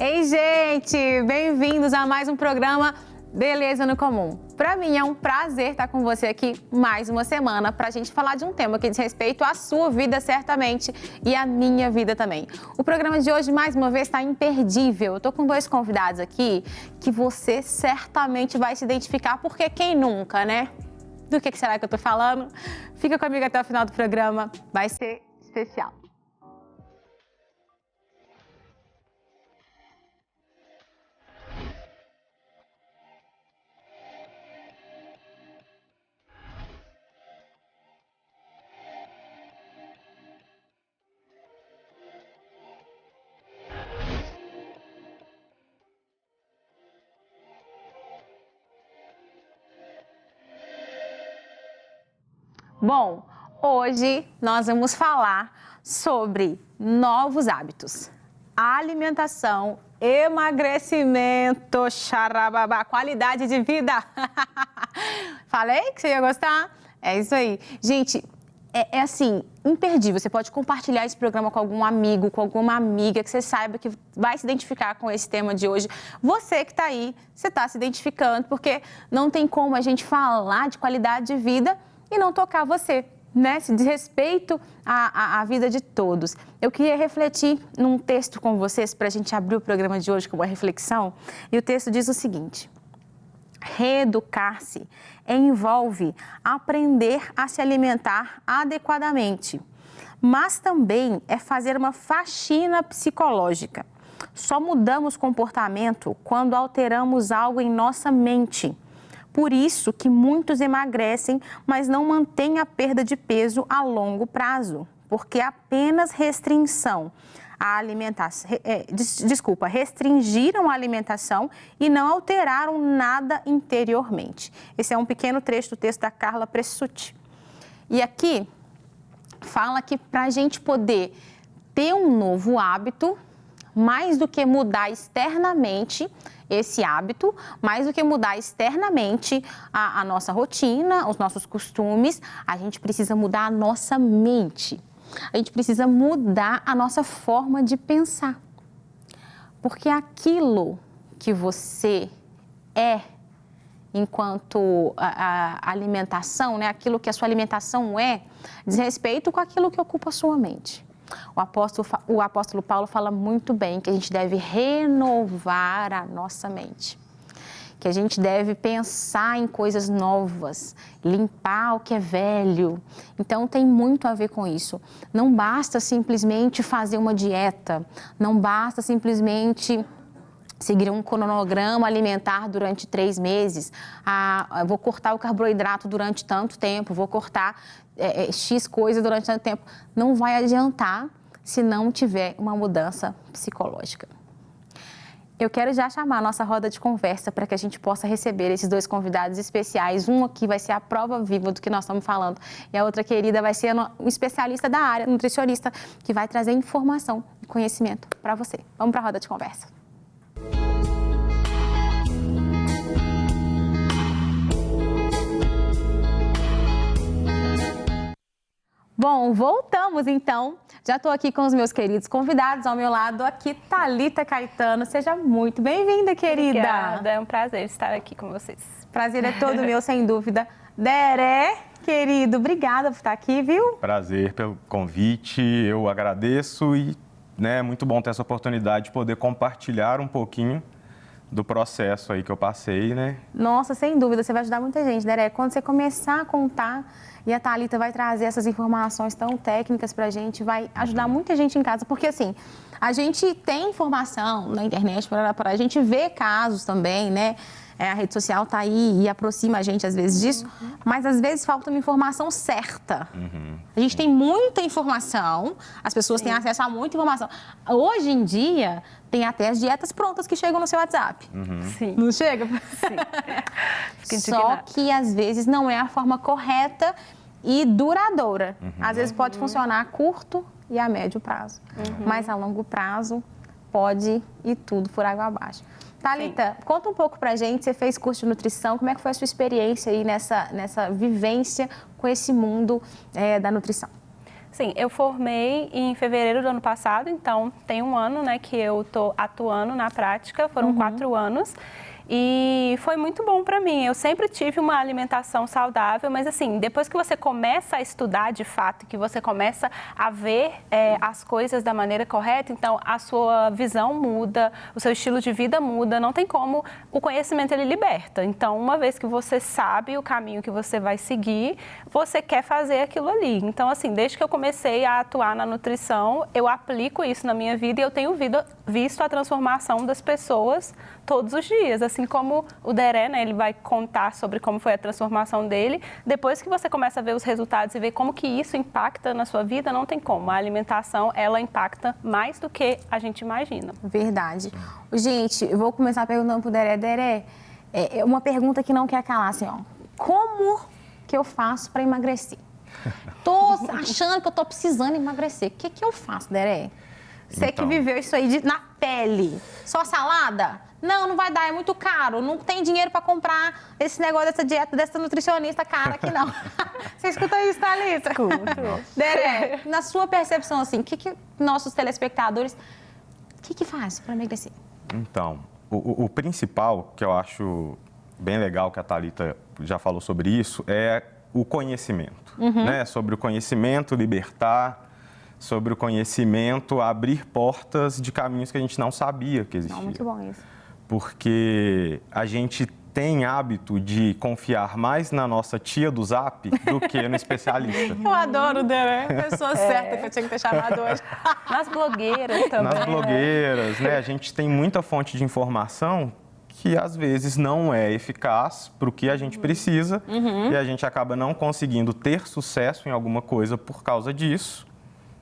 Ei, gente! Bem-vindos a mais um programa Beleza no Comum. Para mim é um prazer estar com você aqui mais uma semana para a gente falar de um tema que diz respeito à sua vida, certamente, e à minha vida também. O programa de hoje, mais uma vez, está imperdível. Eu estou com dois convidados aqui que você certamente vai se identificar, porque quem nunca, né? Do que será que eu estou falando? Fica comigo até o final do programa, vai ser especial. Bom, hoje nós vamos falar sobre novos hábitos, alimentação, emagrecimento, xarababá, qualidade de vida. Falei que você ia gostar? É isso aí. Gente, é assim, imperdível. Você pode compartilhar esse programa com algum amigo, com alguma amiga que você saiba que vai se identificar com esse tema de hoje. Você que está aí, você está se identificando, porque não tem como a gente falar de qualidade de vida e não tocar você, né? Se diz respeito à vida de todos. Eu queria refletir num texto com vocês para a gente abrir o programa de hoje com uma reflexão. E o texto diz o seguinte: reeducar-se envolve aprender a se alimentar adequadamente, mas também é fazer uma faxina psicológica. Só mudamos comportamento quando alteramos algo em nossa mente. Por isso que muitos emagrecem, mas não mantêm a perda de peso a longo prazo, porque apenas restringiram a alimentação e não alteraram nada interiormente. Esse é um pequeno trecho do texto da Carla Pressutti. E aqui fala que para a gente poder ter um novo hábito, mais do que mudar externamente esse hábito, mais do que mudar externamente a nossa rotina, os nossos costumes, a gente precisa mudar a nossa mente. A gente precisa mudar a nossa forma de pensar. Porque aquilo que você é enquanto a alimentação, né, aquilo que a sua alimentação diz respeito com aquilo que ocupa a sua mente. O apóstolo Paulo fala muito bem que a gente deve renovar a nossa mente, que a gente deve pensar em coisas novas, limpar o que é velho. Então tem muito a ver com isso. Não basta simplesmente fazer uma dieta, não basta simplesmente seguir um cronograma alimentar durante 3 meses. Vou cortar o carboidrato durante tanto tempo, vou cortar X coisa durante tanto tempo. Não vai adiantar se não tiver uma mudança psicológica. Eu quero já chamar a nossa roda de conversa para que a gente possa receber esses dois convidados especiais. Um aqui vai ser a prova viva do que nós estamos falando e a outra querida vai ser um especialista da área, nutricionista, que vai trazer informação e conhecimento para você. Vamos para a roda de conversa. Bom, voltamos então. Já estou aqui com os meus queridos convidados. Ao meu lado aqui, Thalita Caetano. Seja muito bem-vinda, querida. Obrigada, é um prazer estar aqui com vocês. Prazer é todo meu, sem dúvida. Deré, querido, obrigada por estar aqui, viu? Prazer pelo convite, eu agradeço e é muito bom ter essa oportunidade de poder compartilhar um pouquinho do processo aí que eu passei, né? Nossa, sem dúvida, você vai ajudar muita gente, Deré. Quando você começar a contar e a Thalita vai trazer essas informações tão técnicas pra gente, vai ajudar muita gente em casa, porque assim, a gente tem informação na internet, a gente vê casos também, né? A rede social tá aí e aproxima a gente às vezes disso, mas às vezes falta uma informação certa. A gente tem muita informação, as pessoas têm acesso a muita informação. Hoje em dia, tem até as dietas prontas que chegam no seu WhatsApp. Sim. Não chega? Sim. Só que às vezes não é a forma correta e duradoura. Às vezes pode funcionar a curto e a médio prazo, mas a longo prazo pode ir tudo por água abaixo. Thalita, conta um pouco pra gente, você fez curso de nutrição, como é que foi a sua experiência aí nessa vivência com esse mundo da nutrição? Sim, eu formei em fevereiro do ano passado, então tem um ano, né, que eu tô atuando na prática, foram 4 anos. E foi muito bom para mim. Eu sempre tive uma alimentação saudável, mas assim, depois que você começa a estudar de fato, que você começa a ver as coisas da maneira correta, então a sua visão muda, o seu estilo de vida muda, não tem como, o conhecimento ele liberta. Então, uma vez que você sabe o caminho que você vai seguir, você quer fazer aquilo ali. Então, assim, desde que eu comecei a atuar na nutrição, eu aplico isso na minha vida e eu tenho visto a transformação das pessoas todos os dias, assim como o Deré, né, ele vai contar sobre como foi a transformação dele. Depois que você começa a ver os resultados e ver como que isso impacta na sua vida, não tem como. A alimentação, ela impacta mais do que a gente imagina. Verdade. Gente, eu vou começar perguntando pro Deré. Deré, é uma pergunta que não quer calar, assim, ó. Como que eu faço para emagrecer? Tô achando que eu tô precisando emagrecer. O que que eu faço, Deré? Você que viveu isso aí na pele. Só salada? Não vai dar, é muito caro. Não tem dinheiro para comprar esse negócio dessa dieta, dessa nutricionista cara aqui, não. Você escuta isso, Thalita? Escuto. Deré, na sua percepção, assim, o que nossos telespectadores, o que faz para emagrecer? Então, o principal, que eu acho bem legal que a Thalita já falou sobre isso, é o conhecimento. Né? Sobre o conhecimento, libertar, sobre o conhecimento, abrir portas de caminhos que a gente não sabia que existiam. Muito bom isso. Porque a gente tem hábito de confiar mais na nossa tia do Zap do que no especialista. Eu adoro o Deré, pessoa certa que eu tinha que ter chamado hoje. Nas blogueiras também. Nas blogueiras, né? A gente tem muita fonte de informação que às vezes não é eficaz para o que a gente precisa e a gente acaba não conseguindo ter sucesso em alguma coisa por causa disso.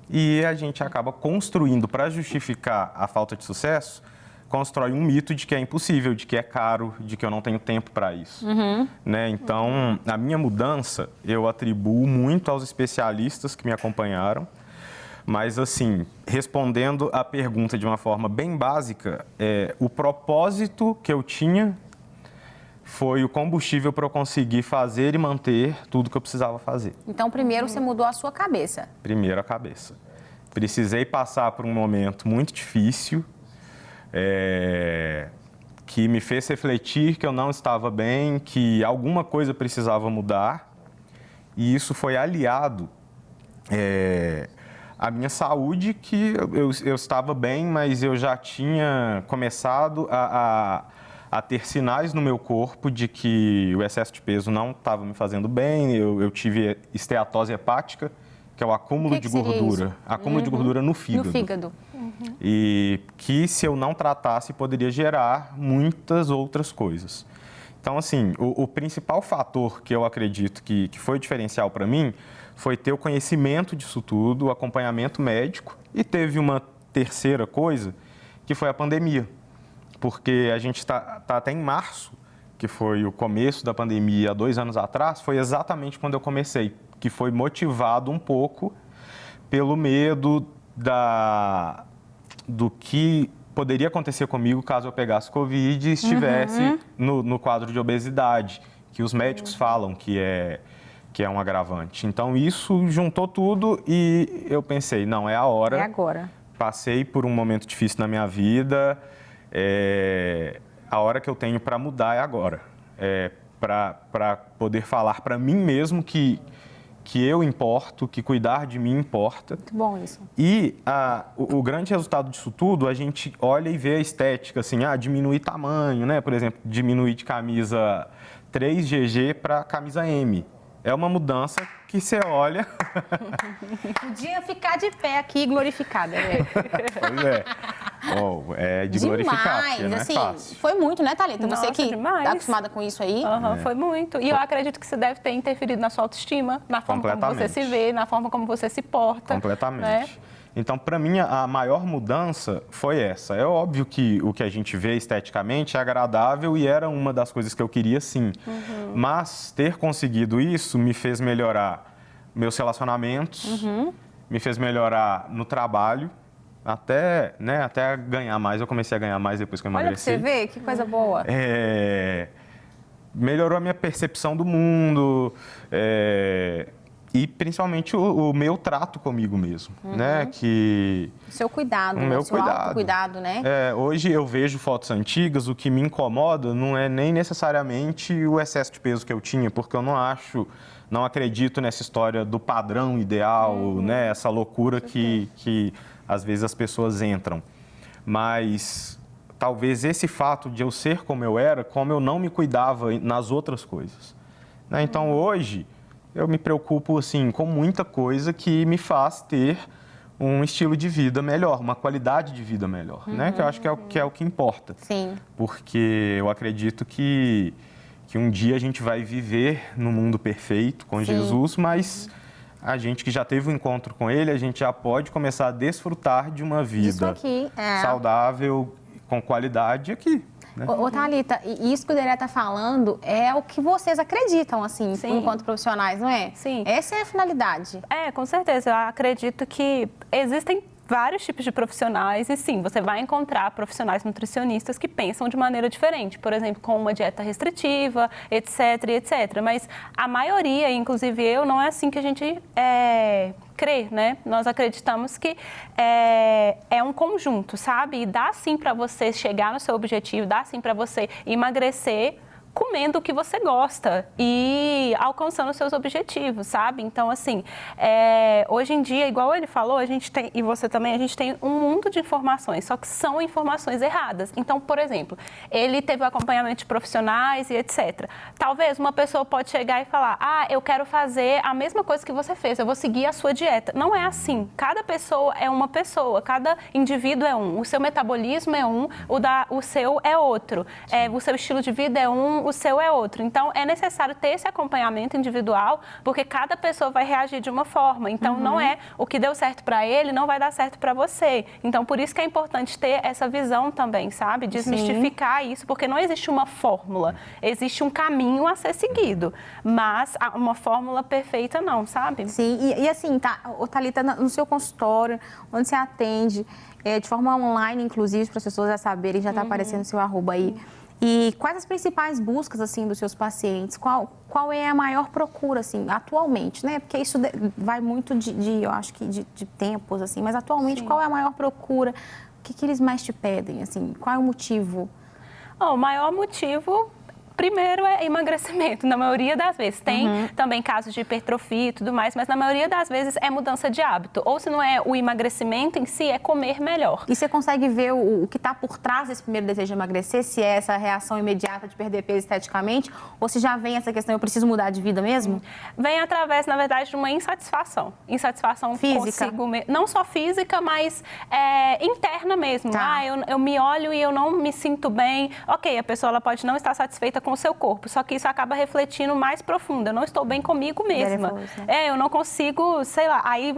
E a gente acaba construindo, para justificar a falta de sucesso, constrói um mito de que é impossível, de que é caro, de que eu não tenho tempo para isso. Né? Então, a minha mudança, eu atribuo muito aos especialistas que me acompanharam, mas, assim, respondendo a pergunta de uma forma bem básica, o propósito que eu tinha foi o combustível para eu conseguir fazer e manter tudo que eu precisava fazer. Então, primeiro você mudou a sua cabeça. Primeiro a cabeça. Precisei passar por um momento muito difícil, que me fez refletir que eu não estava bem, que alguma coisa precisava mudar. E isso foi aliado à minha saúde, que eu estava bem, mas eu já tinha começado a ter sinais no meu corpo de que o excesso de peso não estava me fazendo bem. Eu tive esteatose hepática, que é o acúmulo de gordura. Acúmulo de gordura no fígado. No fígado. E que, se eu não tratasse, poderia gerar muitas outras coisas. Então, assim, o principal fator que eu acredito que foi diferencial para mim foi ter o conhecimento disso tudo, o acompanhamento médico, e teve uma terceira coisa, que foi a pandemia. Porque a gente está até em março, que foi o começo da pandemia, há 2 anos atrás, foi exatamente quando eu comecei, que foi motivado um pouco pelo medo do que poderia acontecer comigo caso eu pegasse Covid e estivesse no quadro de obesidade, que os médicos falam que é um agravante. Então, isso juntou tudo e eu pensei, não, é a hora. É agora. Passei por um momento difícil na minha vida, a hora que eu tenho para mudar é agora. Para poder falar para mim mesmo que eu importo, que cuidar de mim importa. Muito bom isso. E o grande resultado disso tudo, a gente olha e vê a estética, assim, diminuir tamanho, né? Por exemplo, diminuir de camisa 3GG para camisa M. É uma mudança que você olha... Podia ficar de pé aqui glorificada, né? Pois é. É de glorificar, porque não é assim, fácil. foi muito, né, Thalita? Você Nossa, que demais. tá acostumada com isso aí. Foi muito. E eu acredito que isso deve ter interferido na sua autoestima, na forma como você se vê, na forma como você se porta. Completamente. Né? Então, para mim, a maior mudança foi essa. É óbvio que o que a gente vê esteticamente é agradável e era uma das coisas que eu queria, sim. Mas ter conseguido isso me fez melhorar meus relacionamentos, me fez melhorar no trabalho, até ganhar mais. Eu comecei a ganhar mais depois que eu emagreci. Olha pra você ver, que coisa boa. Melhorou a minha percepção do mundo. E principalmente o meu trato comigo mesmo, né? Que O seu cuidado, o meu seu cuidado. autocuidado, né? Hoje eu vejo fotos antigas, o que me incomoda não é nem necessariamente o excesso de peso que eu tinha, porque eu não acredito nessa história do padrão ideal, né? Essa loucura que às vezes as pessoas entram. Mas talvez esse fato de eu ser como eu era, como eu não me cuidava nas outras coisas, né? Então hoje eu me preocupo assim com muita coisa que me faz ter um estilo de vida melhor, uma qualidade de vida melhor, né? Que eu acho que é o que importa. Sim. Porque eu acredito que um dia a gente vai viver no mundo perfeito com Jesus, mas a gente que já teve um encontro com Ele, a gente já pode começar a desfrutar de uma Isso vida aqui saudável, com qualidade aqui. Né? Ô, Thalita, e isso que o Dedé está falando é o que vocês acreditam, assim, Sim. enquanto profissionais, não é? Sim. Essa é a finalidade. Com certeza. Eu acredito que existem vários tipos de profissionais e sim, você vai encontrar profissionais nutricionistas que pensam de maneira diferente, por exemplo, com uma dieta restritiva, etc, etc. Mas a maioria, inclusive eu, não é assim que a gente crê, né? Nós acreditamos que é um conjunto, sabe? E dá sim para você chegar no seu objetivo, dá sim para você emagrecer comendo o que você gosta e alcançando os seus objetivos, sabe? Então, assim, hoje em dia, igual ele falou, a gente tem, e você também, a gente tem um mundo de informações, só que são informações erradas. Então, por exemplo, ele teve o acompanhamento de profissionais e etc. Talvez uma pessoa pode chegar e falar, eu quero fazer a mesma coisa que você fez, eu vou seguir a sua dieta. Não é assim. Cada pessoa é uma pessoa, cada indivíduo é um. O seu metabolismo é um, o seu é outro. O seu estilo de vida é um, o seu é outro. Então, é necessário ter esse acompanhamento individual, porque cada pessoa vai reagir de uma forma. Então, não é o que deu certo para ele, não vai dar certo para você. Então, por isso que é importante ter essa visão também, sabe? Desmistificar isso, porque não existe uma fórmula. Existe um caminho a ser seguido, mas uma fórmula perfeita não, sabe? Sim, e assim, Thalita, no seu consultório, onde você atende, de forma online, inclusive, para as pessoas já saberem, já está aparecendo o seu @, aí. E quais as principais buscas, assim, dos seus pacientes? Qual é a maior procura, assim, atualmente, né? Porque isso vai muito eu acho que de tempos, assim, mas atualmente, qual é a maior procura? O que eles mais te pedem, assim? Qual é o motivo? O maior motivo, primeiro, é emagrecimento, na maioria das vezes. Tem também casos de hipertrofia e tudo mais, mas na maioria das vezes é mudança de hábito. Ou se não é o emagrecimento em si, é comer melhor. E você consegue ver o que está por trás desse primeiro desejo de emagrecer? Se é essa reação imediata de perder peso esteticamente? Ou se já vem essa questão, eu preciso mudar de vida mesmo? Vem através, na verdade, de uma insatisfação. Insatisfação física? Consigo mesmo. Não só física, mas interna mesmo. Tá. Eu me olho e eu não me sinto bem. Ok, a pessoa ela pode não estar satisfeita com o seu corpo, só que isso acaba refletindo mais profundo. Eu não estou bem comigo mesma. Eu não consigo, sei lá, aí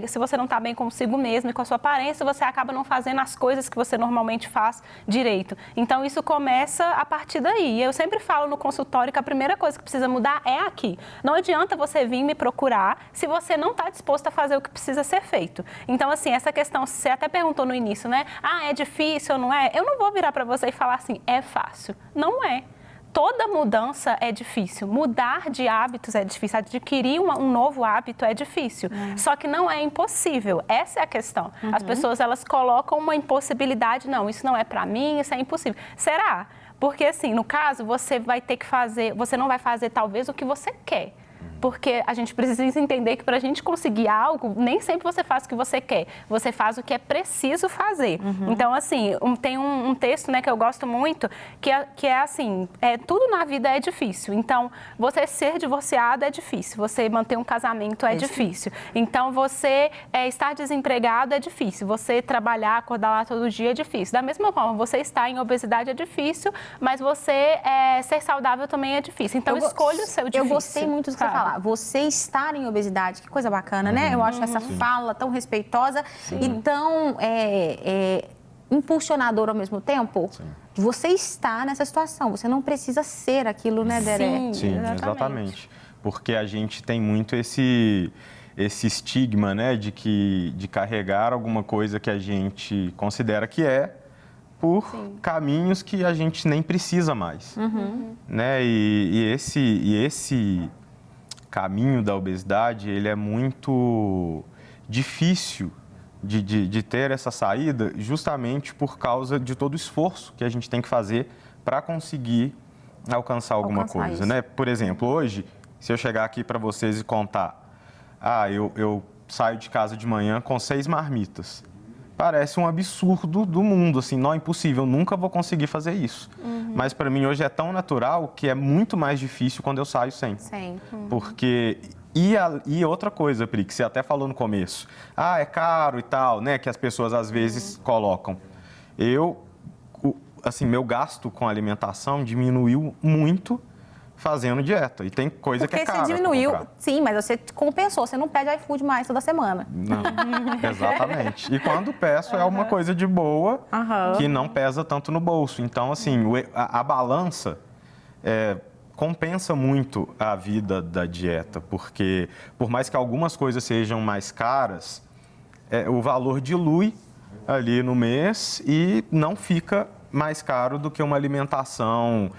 se você não está bem consigo mesmo e com a sua aparência, você acaba não fazendo as coisas que você normalmente faz direito. Então, isso começa a partir daí. E eu sempre falo no consultório que a primeira coisa que precisa mudar é aqui. Não adianta você vir me procurar se você não está disposto a fazer o que precisa ser feito. Então, assim, essa questão, você até perguntou no início, né? É difícil ou não é? Eu não vou virar para você e falar assim, é fácil. Não é. Toda mudança é difícil, mudar de hábitos é difícil, adquirir um novo hábito é difícil, só que não é impossível, essa é a questão. As pessoas, elas colocam uma impossibilidade, não, isso não é para mim, isso é impossível. Será? Porque assim, no caso, você vai ter que fazer, você não vai fazer talvez o que você quer. Porque a gente precisa entender que para a gente conseguir algo, nem sempre você faz o que você quer. Você faz o que é preciso fazer. Então, assim, tem um texto, né, que eu gosto muito, que é assim, tudo na vida é difícil. Então, você ser divorciado é difícil. Você manter um casamento é difícil. Então, você estar desempregado é difícil. Você trabalhar, acordar lá todo dia é difícil. Da mesma forma, você estar em obesidade é difícil, mas você ser saudável também é difícil. Então, escolha o seu difícil. Eu gostei muito do que você falar. Você estar em obesidade, que coisa bacana, né? Eu acho essa fala tão respeitosa e tão impulsionadora ao mesmo tempo. De você estar nessa situação. Você não precisa ser aquilo, né, Dedé? Sim, exatamente. Porque a gente tem muito esse estigma, né, de carregar alguma coisa que a gente considera que por caminhos que a gente nem precisa mais, né? E caminho da obesidade, ele é muito difícil de ter essa saída, justamente por causa de todo o esforço que a gente tem que fazer para conseguir alcançar alguma coisa, né? Por exemplo, hoje, se eu chegar aqui para vocês e contar, eu saio de casa de manhã com 6 marmitas. Parece um absurdo do mundo, assim, não é impossível, eu nunca vou conseguir fazer isso. Mas para mim hoje é tão natural que é muito mais difícil quando eu saio sem. Porque... E outra coisa, Pri, que você até falou no começo, é caro e tal, né, que as pessoas às vezes colocam. Meu gasto com alimentação diminuiu muito fazendo dieta. E tem coisa que é cara. Porque você diminuiu, sim, mas você compensou, você não pede iFood mais toda semana. Não, exatamente. E quando peço é uma coisa de boa, que não pesa tanto no bolso. Então, assim, a balança compensa muito a vida da dieta, porque por mais que algumas coisas sejam mais caras, o valor dilui ali no mês e não fica mais caro do que uma alimentação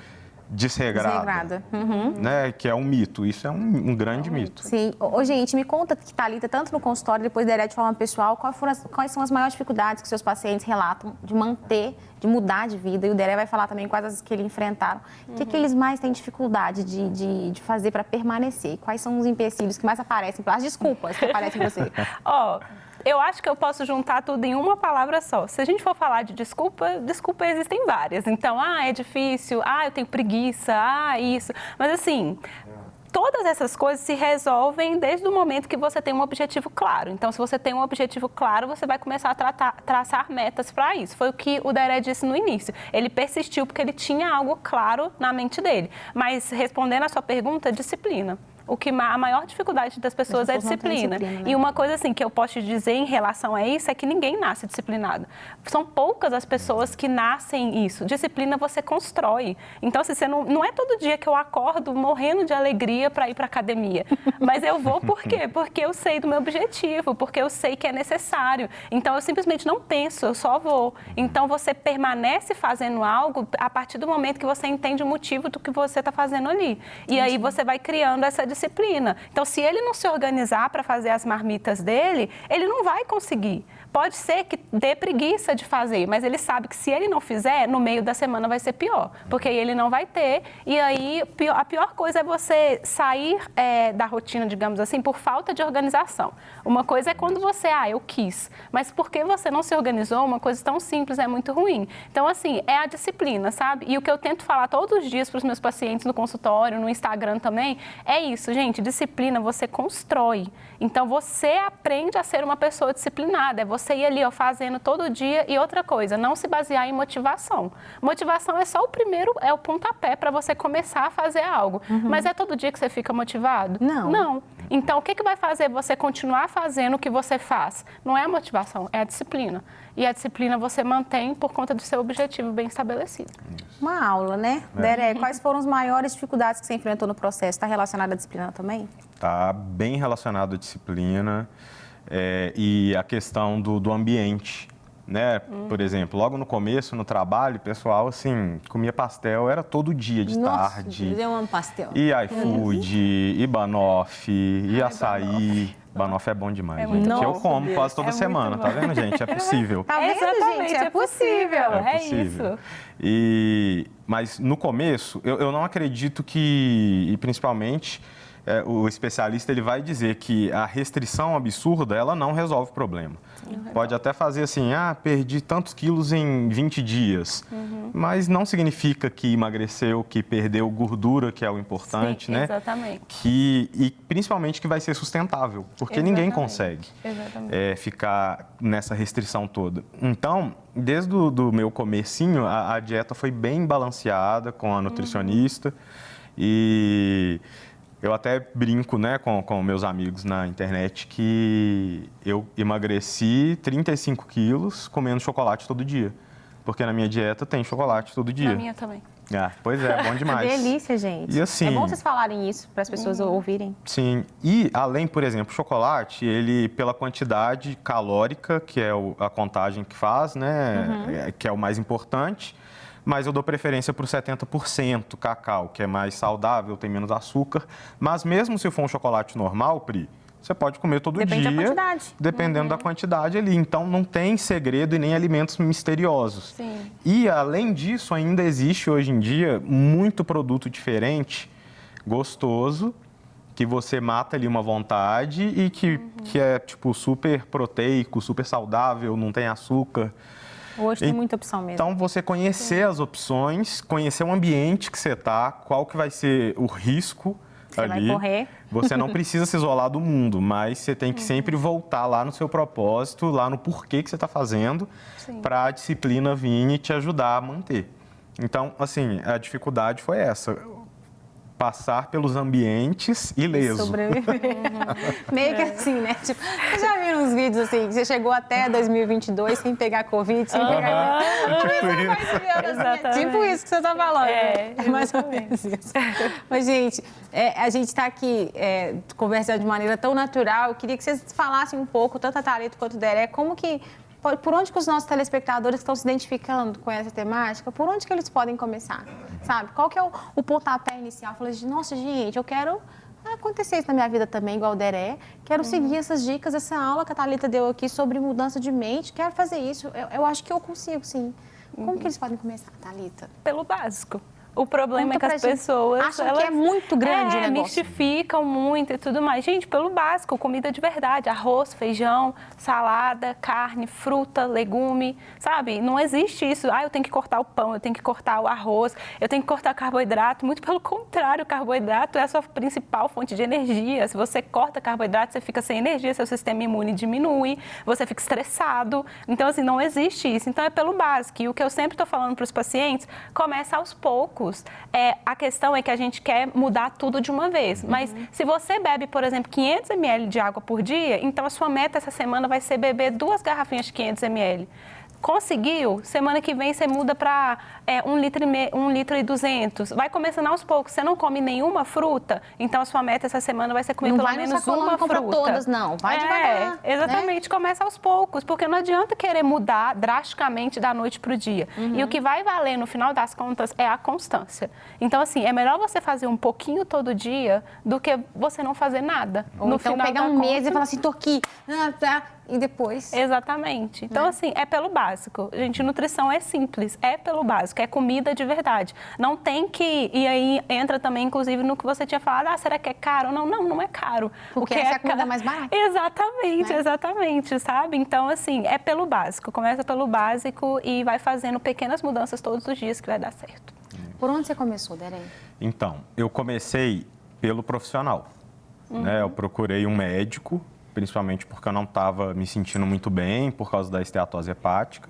desregrada. Né? Que é um mito. Isso é um grande mito. Sim. Gente, me conta, Thalita, tanto no consultório, depois da de forma pessoal, quais são as maiores dificuldades que seus pacientes relatam de manter, de mudar de vida? E o Deré vai falar também quais as que eles enfrentaram. O que eles mais têm dificuldade de fazer para permanecer? Quais são os empecilhos que mais aparecem, as desculpas que aparecem em você? Eu acho que eu posso juntar tudo em uma palavra só. Se a gente for falar de desculpa existem várias. Então, é difícil, eu tenho preguiça, isso. Mas assim, todas essas coisas se resolvem desde o momento que você tem um objetivo claro. Então, se você tem um objetivo claro, você vai começar a traçar metas para isso. Foi o que o Deré disse no início. Ele persistiu porque ele tinha algo claro na mente dele. Mas, respondendo a sua pergunta, disciplina. A maior dificuldade das pessoas é disciplina. Né? E uma coisa assim que eu posso te dizer em relação a isso é que ninguém nasce disciplinado. São poucas as pessoas que nascem isso. Disciplina você constrói. Então, assim, não é todo dia que eu acordo morrendo de alegria para ir para a academia. Mas eu vou por quê? Porque eu sei do meu objetivo, porque eu sei que é necessário. Então, eu simplesmente não penso, eu só vou. Então, você permanece fazendo algo a partir do momento que você entende o motivo do que você está fazendo ali. E aí você vai criando essa disciplina. Então, se ele não se organizar para fazer as marmitas dele, ele não vai conseguir. Pode ser que dê preguiça de fazer, mas ele sabe que se ele não fizer, no meio da semana vai ser pior, porque aí ele não vai ter. E aí, a pior coisa é você sair da rotina, digamos assim, por falta de organização. Uma coisa é quando você, eu quis, mas porque você não se organizou, uma coisa tão simples é muito ruim. Então, assim, é a disciplina, sabe? E o que eu tento falar todos os dias para os meus pacientes no consultório, no Instagram também, é isso, gente, disciplina você constrói. Então, você aprende a ser uma pessoa disciplinada, é você ir ali, fazendo todo dia. E outra coisa, não se basear em motivação. Motivação é só o primeiro, é o pontapé para você começar a fazer algo. Mas é todo dia que você fica motivado? Não. Então, o que vai fazer você continuar fazendo o que você faz? Não é a motivação, é a disciplina. E a disciplina você mantém por conta do seu objetivo bem estabelecido. Uma aula, né? Deré, quais foram as maiores dificuldades que você enfrentou no processo? Está relacionado à disciplina também? Está bem relacionado à disciplina e a questão do ambiente, né? Por exemplo, logo no começo, no trabalho, o pessoal, assim, comia pastel, era todo dia de tarde. Nossa, eu amo pastel. E iFood, e banoffee, e açaí. Banoffee é bom demais, gente. Eu como quase toda semana, tá vendo, gente? É possível. Tá vendo, gente? É possível. É isso. Mas no começo, eu não acredito que, e principalmente, o especialista ele vai dizer que a restrição absurda, ela não resolve o problema. Pode até fazer assim, perdi tantos quilos em 20 dias, mas não significa que emagreceu, que perdeu gordura, que é o importante, Sim, né? Exatamente. E principalmente que vai ser sustentável, porque ninguém consegue ficar nessa restrição toda. Então, desde o meu comecinho, a dieta foi bem balanceada com a nutricionista e... Eu até brinco, né, com meus amigos na internet que eu emagreci 35 quilos comendo chocolate todo dia. Porque na minha dieta tem chocolate todo dia. Na minha também. Pois é, bom demais. Delícia, gente. E assim, é bom vocês falarem isso para as pessoas ouvirem. Sim, e além, por exemplo, o chocolate, ele pela quantidade calórica, que é a contagem que faz, né, que é o mais importante, mas eu dou preferência para o 70% cacau, que é mais saudável, tem menos açúcar. Mas mesmo se for um chocolate normal, Pri, você pode comer todo Depende dia. da quantidade. Dependendo da quantidade ali. Então, não tem segredo e nem alimentos misteriosos. Sim. E, além disso, ainda existe hoje em dia muito produto diferente, gostoso, que você mata ali uma vontade e que é, tipo, super proteico, super saudável, não tem açúcar. Hoje tem muita opção mesmo. Então, você conhecer as opções, conhecer o ambiente que você está, qual que vai ser o risco Você ali. vai correr. Você não precisa se isolar do mundo, mas você tem que sempre voltar lá no seu propósito, lá no porquê que você está fazendo, para a disciplina vir e te ajudar a manter. Então, assim, a dificuldade foi essa. Passar pelos ambientes ileso. Sobreviver. Meio que assim, né? Tipo, você já viu uns vídeos assim, que você chegou até 2022 sem pegar Covid, sem pegar... Tipo isso que você tá falando. É mais ou menos isso. Mas, gente, a gente está aqui conversando de maneira tão natural. Eu queria que vocês falassem um pouco, tanto a Thalita quanto o Derek, como que... Por onde que os nossos telespectadores estão se identificando com essa temática, por onde que eles podem começar, sabe? Qual que é o pontapé inicial? Falei, nossa, gente, eu quero acontecer isso na minha vida também, igual o Deré. Quero seguir essas dicas, essa aula que a Thalita deu aqui sobre mudança de mente. Quero fazer isso. Eu acho que eu consigo, sim. Como que eles podem começar, Thalita? Pelo básico. O problema é que as pessoas acham que é muito grande o negócio. Mistificam muito e tudo mais. Gente, pelo básico, comida de verdade. Arroz, feijão, salada, carne, fruta, legume, sabe? Não existe isso. Eu tenho que cortar o pão, eu tenho que cortar o arroz, eu tenho que cortar o carboidrato. Muito pelo contrário, o carboidrato é a sua principal fonte de energia. Se você corta carboidrato, você fica sem energia, seu sistema imune diminui, você fica estressado. Então, assim, não existe isso. Então, é pelo básico. E o que eu sempre estou falando para os pacientes, começa aos poucos. A questão é que a gente quer mudar tudo de uma vez. Mas se você bebe, por exemplo, 500 ml de água por dia, então a sua meta essa semana vai ser beber 2 garrafinhas de 500 ml. Conseguiu? Semana que vem você muda para 1,2 litros. Vai começando aos poucos. Você não come nenhuma fruta, então a sua meta essa semana vai ser comer pelo menos uma fruta. Não todas, não. Vai devagar. Exatamente. Né? Começa aos poucos, porque não adianta querer mudar drasticamente da noite para o dia. E o que vai valer, no final das contas, é a constância. Então, assim, é melhor você fazer um pouquinho todo dia do que você não fazer nada. Ou no então pegar um mês e falar assim, tô aqui, e depois... Exatamente. Então, assim, é pelo básico. Gente, nutrição é simples, é pelo básico, é comida de verdade. Não tem que... E aí entra também, inclusive, no que você tinha falado, será que é caro? Não é caro. Porque essa é a comida mais barata. Exatamente, exatamente, sabe? Então, assim, é pelo básico. Começa pelo básico e vai fazendo pequenas mudanças todos os dias que vai dar certo. Por onde você começou, Derek? Então, eu comecei pelo profissional. Né? Eu procurei um médico, principalmente porque eu não estava me sentindo muito bem por causa da esteatose hepática.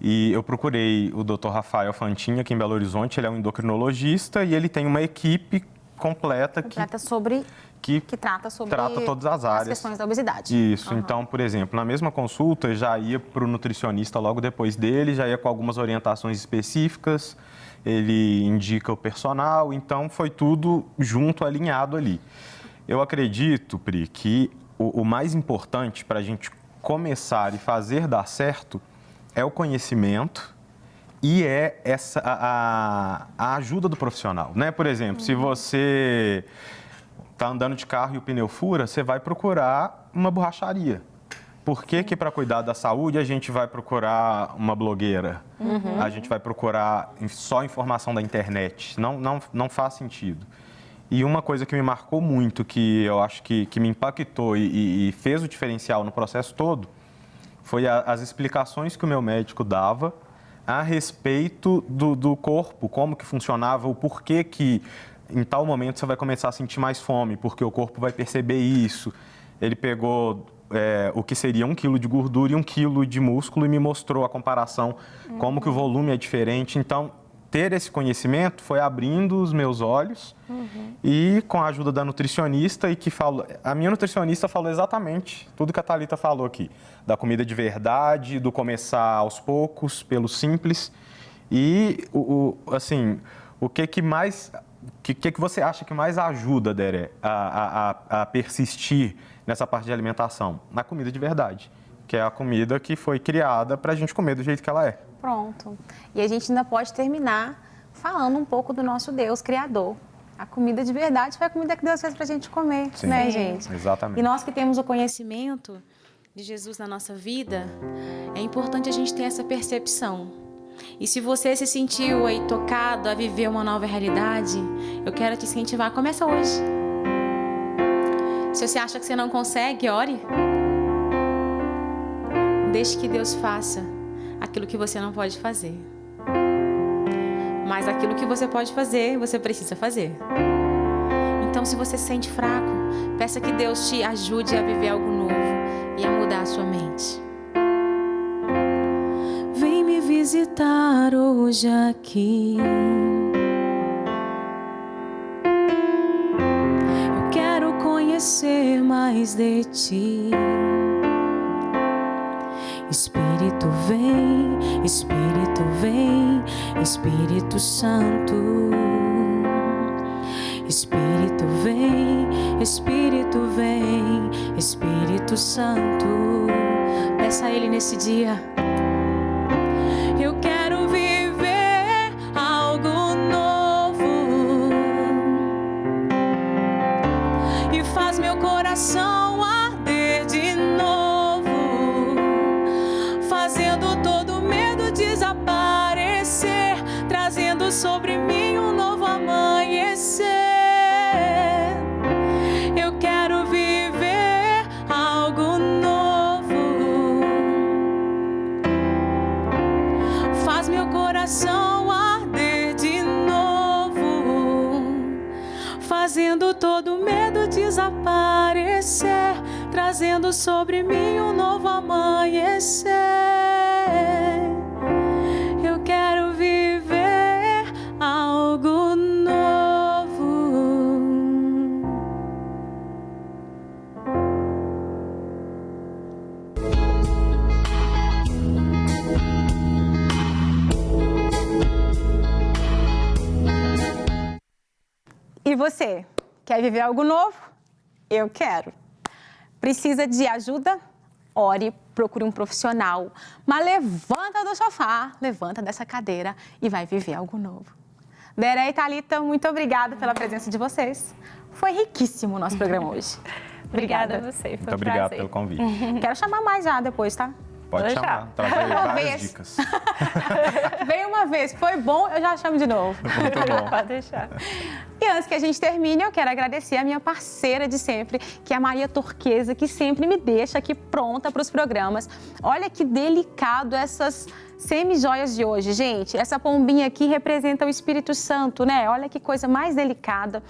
E eu procurei o Dr. Rafael Fantin aqui em Belo Horizonte, ele é um endocrinologista e ele tem uma equipe completa que trata sobre todas as áreas. As questões da obesidade. Isso. Então, por exemplo, na mesma consulta, eu já ia para o nutricionista logo depois dele, já ia com algumas orientações específicas, ele indica o personal, então foi tudo junto, alinhado ali. Eu acredito, Pri, que o mais importante para a gente começar e fazer dar certo é o conhecimento e é a ajuda do profissional, né? Por exemplo, se você está andando de carro e o pneu fura, você vai procurar uma borracharia. Por que que para cuidar da saúde a gente vai procurar uma blogueira? A gente vai procurar só informação da internet? Não faz sentido. E uma coisa que me marcou muito, que eu acho que me impactou e fez o diferencial no processo todo, foi as explicações que o meu médico dava a respeito do corpo, como que funcionava, o porquê que em tal momento você vai começar a sentir mais fome, porque o corpo vai perceber isso. Ele pegou o que seria 1 quilo de gordura e 1 quilo de músculo e me mostrou a comparação, como que o volume é diferente. Então, ter esse conhecimento foi abrindo os meus olhos e com a ajuda da nutricionista, a minha nutricionista falou exatamente tudo que a Thalita falou aqui, da comida de verdade, do começar aos poucos, pelo simples. E, assim, o que mais... O que você acha que mais ajuda, Dere, a persistir nessa parte de alimentação? Na comida de verdade, que é a comida que foi criada para a gente comer do jeito que ela é. Pronto. E a gente ainda pode terminar falando um pouco do nosso Deus Criador. A comida de verdade foi a comida que Deus fez para a gente comer, Sim, né, gente? Exatamente. E nós que temos o conhecimento de Jesus na nossa vida, é importante a gente ter essa percepção. E se você se sentiu aí tocado a viver uma nova realidade, eu quero te incentivar. Começa hoje. Se você acha que você não consegue, ore. Deixe que Deus faça aquilo que você não pode fazer. Mas aquilo que você pode fazer, você precisa fazer. Então, se você se sente fraco, peça que Deus te ajude a viver algo novo e a mudar a sua mente. Vem me visitar hoje aqui. Eu quero conhecer mais de ti. Espírito vem, Espírito vem, Espírito Santo. Espírito vem, Espírito vem, Espírito Santo. Peça a Ele nesse dia. Eu quero viver algo novo e faz meu coração arder de novo, fazendo todo medo desaparecer, trazendo sobre mim um novo amanhecer. Eu quero viver algo novo. Faz meu coração arder de novo, fazendo todo medo desaparecer, trazendo sobre mim um novo amanhecer. Eu quero viver algo novo. E você, quer viver algo novo? Eu quero. Precisa de ajuda? Ore, procure um profissional. Mas levanta do sofá, levanta dessa cadeira e vai viver algo novo. Dere e Thalita, muito obrigada pela presença de vocês. Foi riquíssimo o nosso programa hoje. Obrigada a você, foi Muito um obrigado prazer. pelo convite. Quero chamar mais já depois, tá? Pode Vou chamar, deixar. trazer várias vez. dicas. Veio uma vez, foi bom, eu já chamo de novo. Muito bom. Pode deixar. E antes que a gente termine, eu quero agradecer a minha parceira de sempre, que é a Maria Turquesa, que sempre me deixa aqui pronta para os programas. Olha que delicado essas semi-joias de hoje, gente. Essa pombinha aqui representa o Espírito Santo, né? Olha que coisa mais delicada.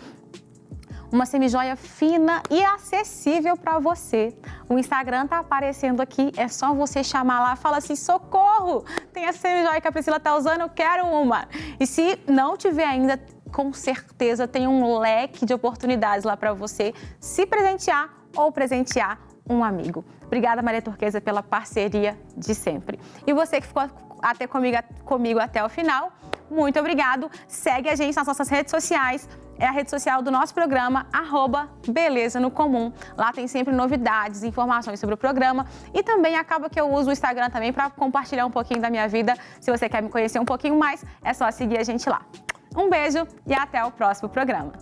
Uma semi-joia fina e acessível para você. O Instagram tá aparecendo aqui, é só você chamar lá, fala assim, socorro, tem a semi-joia que a Priscila tá usando, eu quero uma. E se não tiver ainda, com certeza tem um leque de oportunidades lá para você se presentear ou presentear um amigo. Obrigada, Maria Turquesa, pela parceria de sempre. E você que ficou até comigo até o final, muito obrigado. Segue a gente nas nossas redes sociais. É a rede social do nosso programa, @Beleza no Comum. Lá tem sempre novidades, informações sobre o programa. E também acaba que eu uso o Instagram também para compartilhar um pouquinho da minha vida. Se você quer me conhecer um pouquinho mais, é só seguir a gente lá. Um beijo e até o próximo programa.